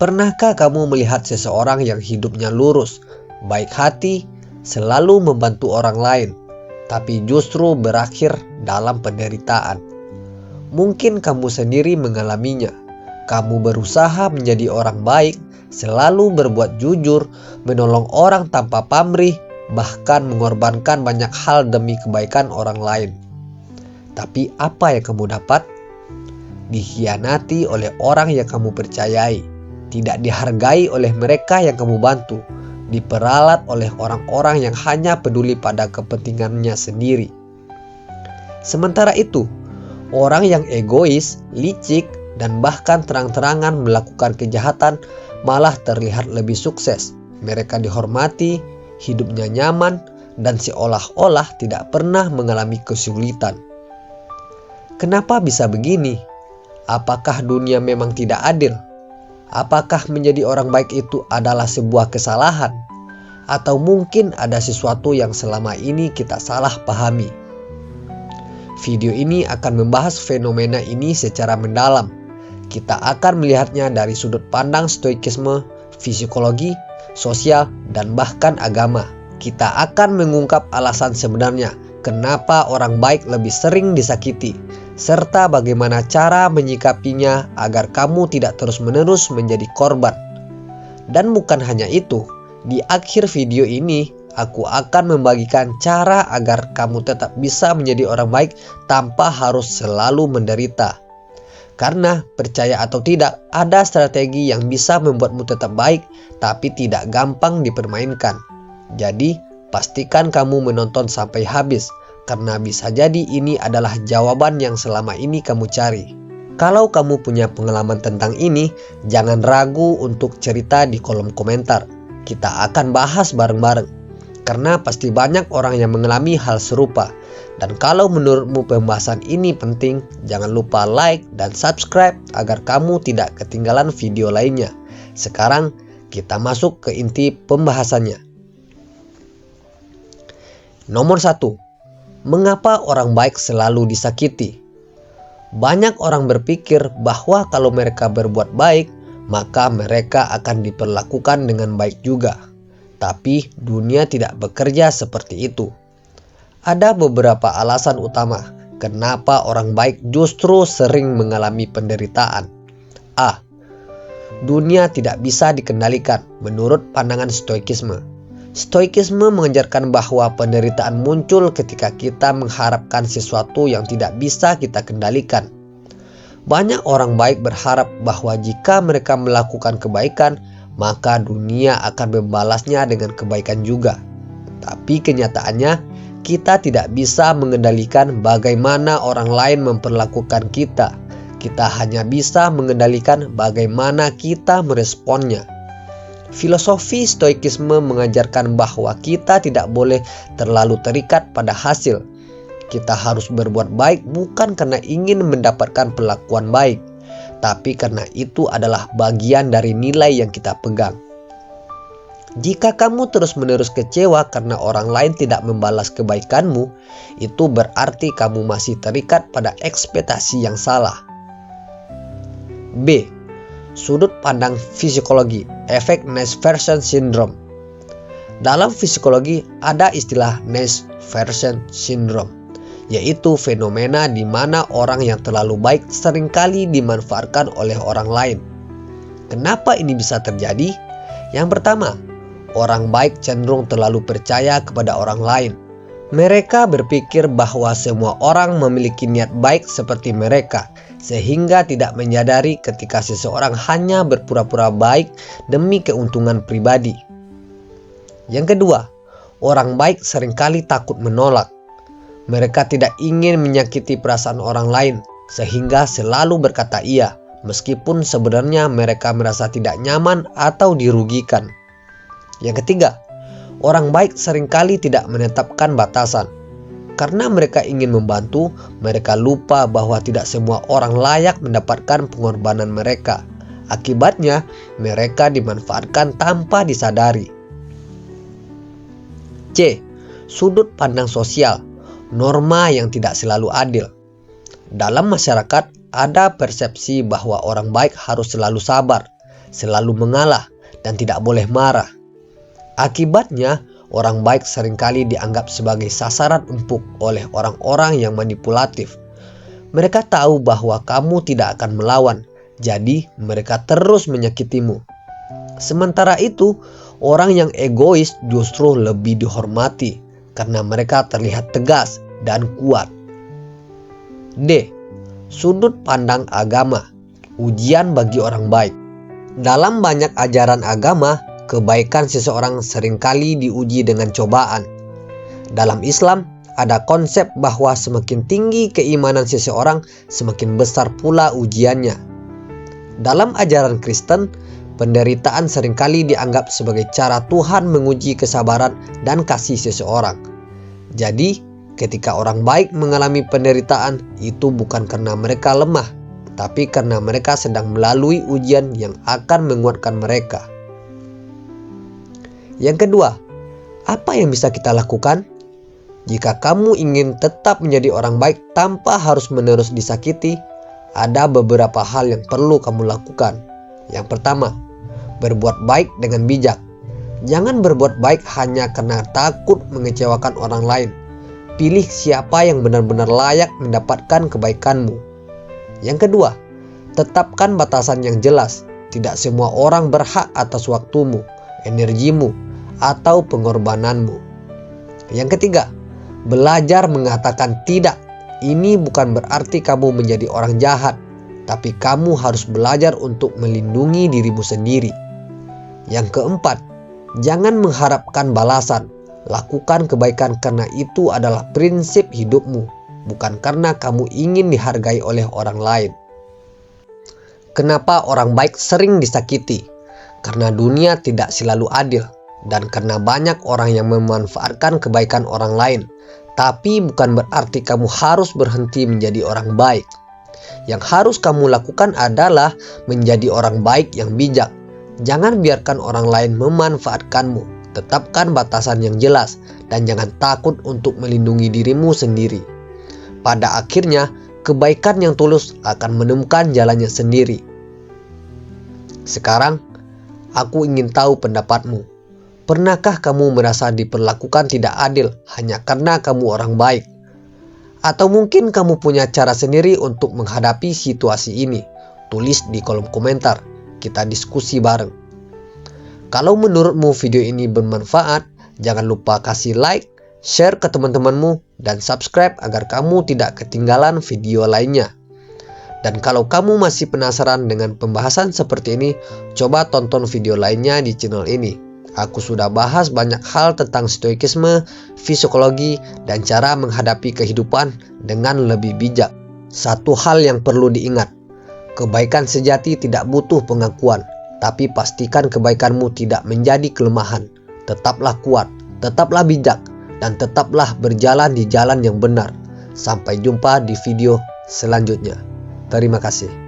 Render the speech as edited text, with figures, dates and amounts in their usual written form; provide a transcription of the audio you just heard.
Pernahkah kamu melihat seseorang yang hidupnya lurus, baik hati, selalu membantu orang lain, tapi justru berakhir dalam penderitaan? Mungkin kamu sendiri mengalaminya. Kamu berusaha menjadi orang baik, selalu berbuat jujur, menolong orang tanpa pamrih, bahkan mengorbankan banyak hal demi kebaikan orang lain. Tapi apa yang kamu dapat? Dikhianati oleh orang yang kamu percayai, tidak dihargai oleh mereka yang kamu bantu, diperalat oleh orang-orang yang hanya peduli pada kepentingannya sendiri. Sementara itu, orang yang egois, licik, dan bahkan terang-terangan melakukan kejahatan malah terlihat lebih sukses. Mereka dihormati, hidupnya nyaman, dan seolah-olah tidak pernah mengalami kesulitan. Kenapa bisa begini? Apakah dunia memang tidak adil? Apakah menjadi orang baik itu adalah sebuah kesalahan? Atau mungkin ada sesuatu yang selama ini kita salah pahami? Video ini akan membahas fenomena ini secara mendalam. Kita akan melihatnya dari sudut pandang stoikisme, psikologi, sosial, dan bahkan agama. Kita akan mengungkap alasan sebenarnya kenapa orang baik lebih sering disakiti, serta bagaimana cara menyikapinya agar kamu tidak terus-menerus menjadi korban. Dan bukan hanya itu, di akhir video ini aku akan membagikan cara agar kamu tetap bisa menjadi orang baik tanpa harus selalu menderita. Karena percaya atau tidak, ada strategi yang bisa membuatmu tetap baik tapi tidak gampang dipermainkan. Jadi, pastikan kamu menonton sampai habis, karena bisa jadi ini adalah jawaban yang selama ini kamu cari. Kalau kamu punya pengalaman tentang ini, jangan ragu untuk cerita di kolom komentar. Kita akan bahas bareng-bareng, karena pasti banyak orang yang mengalami hal serupa. Dan kalau menurutmu pembahasan ini penting, jangan lupa like dan subscribe agar kamu tidak ketinggalan video lainnya. Sekarang kita masuk ke inti pembahasannya. Nomor 1. Mengapa orang baik selalu disakiti? Banyak orang berpikir bahwa kalau mereka berbuat baik, maka mereka akan diperlakukan dengan baik juga. Tapi dunia tidak bekerja seperti itu. Ada beberapa alasan utama kenapa orang baik justru sering mengalami penderitaan. A. Dunia tidak bisa dikendalikan menurut pandangan stoikisme. Stoikisme mengajarkan bahwa penderitaan muncul ketika kita mengharapkan sesuatu yang tidak bisa kita kendalikan. Banyak orang baik berharap bahwa jika mereka melakukan kebaikan, maka dunia akan membalasnya dengan kebaikan juga. Tapi kenyataannya, kita tidak bisa mengendalikan bagaimana orang lain memperlakukan kita. Kita hanya bisa mengendalikan bagaimana kita meresponnya. Filosofi stoikisme mengajarkan bahwa kita tidak boleh terlalu terikat pada hasil. Kita harus berbuat baik bukan karena ingin mendapatkan perlakuan baik, tapi karena itu adalah bagian dari nilai yang kita pegang. Jika kamu terus-menerus kecewa karena orang lain tidak membalas kebaikanmu, itu berarti kamu masih terikat pada ekspektasi yang salah. B. Sudut pandang psikologi, efek Nash-Versen Syndrome. Dalam psikologi ada istilah Nash-Versen Syndrome, yaitu fenomena di mana orang yang terlalu baik seringkali dimanfaatkan oleh orang lain. Kenapa ini bisa terjadi? Yang pertama, orang baik cenderung terlalu percaya kepada orang lain. Mereka berpikir bahwa semua orang memiliki niat baik seperti mereka, sehingga tidak menyadari ketika seseorang hanya berpura-pura baik demi keuntungan pribadi. Yang kedua, orang baik seringkali takut menolak. Mereka tidak ingin menyakiti perasaan orang lain, sehingga selalu berkata iya, meskipun sebenarnya mereka merasa tidak nyaman atau dirugikan. Yang ketiga, orang baik seringkali tidak menetapkan batasan. Karena mereka ingin membantu, mereka lupa bahwa tidak semua orang layak mendapatkan pengorbanan mereka. Akibatnya, mereka dimanfaatkan tanpa disadari. C. Sudut pandang sosial, norma yang tidak selalu adil. Dalam masyarakat, ada persepsi bahwa orang baik harus selalu sabar, selalu mengalah, dan tidak boleh marah. Akibatnya, orang baik seringkali dianggap sebagai sasaran empuk oleh orang-orang yang manipulatif. Mereka tahu bahwa kamu tidak akan melawan, jadi mereka terus menyakitimu. Sementara itu, orang yang egois justru lebih dihormati karena mereka terlihat tegas dan kuat. D. Sudut pandang agama, ujian bagi orang baik. Dalam banyak ajaran agama, kebaikan seseorang seringkali diuji dengan cobaan. Dalam Islam, ada konsep bahwa semakin tinggi keimanan seseorang, semakin besar pula ujiannya. Dalam ajaran Kristen, penderitaan seringkali dianggap sebagai cara Tuhan menguji kesabaran dan kasih seseorang. Jadi, ketika orang baik mengalami penderitaan, itu bukan karena mereka lemah, tapi karena mereka sedang melalui ujian yang akan menguatkan mereka. Yang kedua, apa yang bisa kita lakukan? Jika kamu ingin tetap menjadi orang baik tanpa harus-menerus disakiti, ada beberapa hal yang perlu kamu lakukan. Yang pertama, berbuat baik dengan bijak. Jangan berbuat baik hanya karena takut mengecewakan orang lain. Pilih siapa yang benar-benar layak mendapatkan kebaikanmu. Yang kedua, tetapkan batasan yang jelas. Tidak semua orang berhak atas waktumu, energimu, atau pengorbananmu. Yang ketiga, belajar mengatakan tidak. Ini bukan berarti kamu menjadi orang jahat, tapi kamu harus belajar untuk melindungi dirimu sendiri. Yang keempat, jangan mengharapkan balasan. Lakukan kebaikan karena itu adalah prinsip hidupmu, bukan karena kamu ingin dihargai oleh orang lain. Kenapa orang baik sering disakiti? Karena dunia tidak selalu adil, dan karena banyak orang yang memanfaatkan kebaikan orang lain. Tapi bukan berarti kamu harus berhenti menjadi orang baik. Yang harus kamu lakukan adalah menjadi orang baik yang bijak. Jangan biarkan orang lain memanfaatkanmu. Tetapkan batasan yang jelas dan jangan takut untuk melindungi dirimu sendiri. Pada akhirnya, kebaikan yang tulus akan menemukan jalannya sendiri. Sekarang, aku ingin tahu pendapatmu. Pernahkah kamu merasa diperlakukan tidak adil hanya karena kamu orang baik? Atau mungkin kamu punya cara sendiri untuk menghadapi situasi ini? Tulis di kolom komentar, kita diskusi bareng. Kalau menurutmu video ini bermanfaat, jangan lupa kasih like, share ke teman-temanmu, dan subscribe agar kamu tidak ketinggalan video lainnya. Dan kalau kamu masih penasaran dengan pembahasan seperti ini, coba tonton video lainnya di channel ini. Aku sudah bahas banyak hal tentang stoikisme, psikologi, dan cara menghadapi kehidupan dengan lebih bijak. Satu hal yang perlu diingat, kebaikan sejati tidak butuh pengakuan, tapi pastikan kebaikanmu tidak menjadi kelemahan. Tetaplah kuat, tetaplah bijak, dan tetaplah berjalan di jalan yang benar. Sampai jumpa di video selanjutnya. Terima kasih.